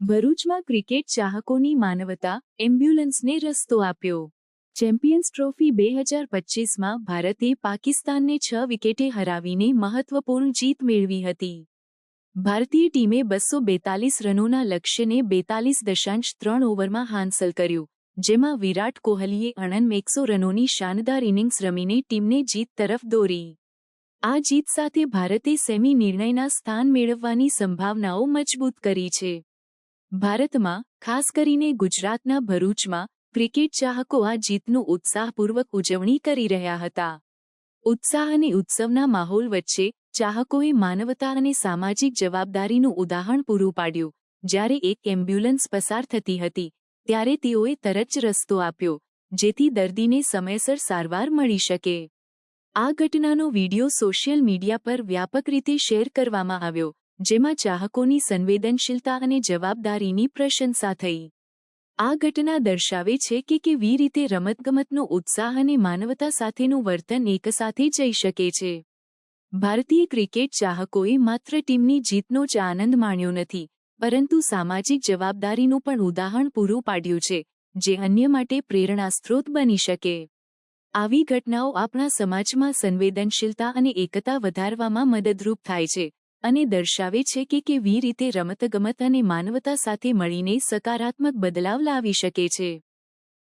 ભરૂચમાં ક્રિકેટ ચાહકોની માનવતા એમ્બ્યુલન્સને રસ્તો આપ્યો। ચેમ્પિયન્સ ટ્રોફી 2025માં ભારતે પાકિસ્તાનને 6 વિકેટે હરાવીને મહત્વપૂર્ણ જીત મેળવી હતી। ભારતીય ટીમે 242 રનોના લક્ષ્યને 42.3 ઓવરમાં હાંસલ કર્યું, જેમાં વિરાટ કોહલીએ 100 રનોની શાનદાર ઇનિંગ્સ રમીને ટીમને જીત તરફ દોરી। આ જીત સાથે ભારતે સેમી નિર્ણયના સ્થાન મેળવવાની સંભાવનાઓ મજબૂત કરી છે। ભારતમાં, ખાસ કરીને ગુજરાતના ભરૂચમાં, ક્રિકેટ ચાહકો આ જીતનું ઉત્સાહપૂર્વક ઉજવણી કરી રહ્યા હતા। ઉત્સાહ અને ઉત્સવના માહોલ વચ્ચે ચાહકોએ માનવતા અને સામાજિક જવાબદારીનું ઉદાહરણ પૂરું પાડ્યું। જ્યારે એક એમ્બ્યુલન્સ પસાર થતી હતી, ત્યારે તેઓએ તરત જ રસ્તો આપ્યો, જેથી દર્દીને સમયસર સારવાર મળી શકે। આ ઘટનાનો વીડિયો સોશિયલ મીડિયા પર વ્યાપક રીતે શેર કરવામાં આવ્યો, જેમાં ચાહકોની સંવેદનશીલતા અને જવાબદારીની પ્રશંસા થઈ। આ ઘટના દર્શાવે છે કે કેવી રીતે રમતગમતનો ઉત્સાહ અને માનવતા સાથેનું વર્તન એકસાથે જઈ શકે છે। ભારતીય ક્રિકેટ ચાહકોએ માત્ર ટીમની જીતનો જ આનંદ માણ્યો નથી, પરંતુ સામાજિક જવાબદારીનું પણ ઉદાહરણ પૂરું પાડ્યું છે, જે અન્ય માટે પ્રેરણાસ્ત્રોત બની શકે। આવી ઘટનાઓ આપણા સમાજમાં સંવેદનશીલતા અને એકતા વધારવામાં મદદરૂપ થાય છે અને દર્શાવે છે કે કેવી રીતે રમતગમત અને માનવતા સાથે મળીને સકારાત્મક બદલાવ લાવી શકે છે।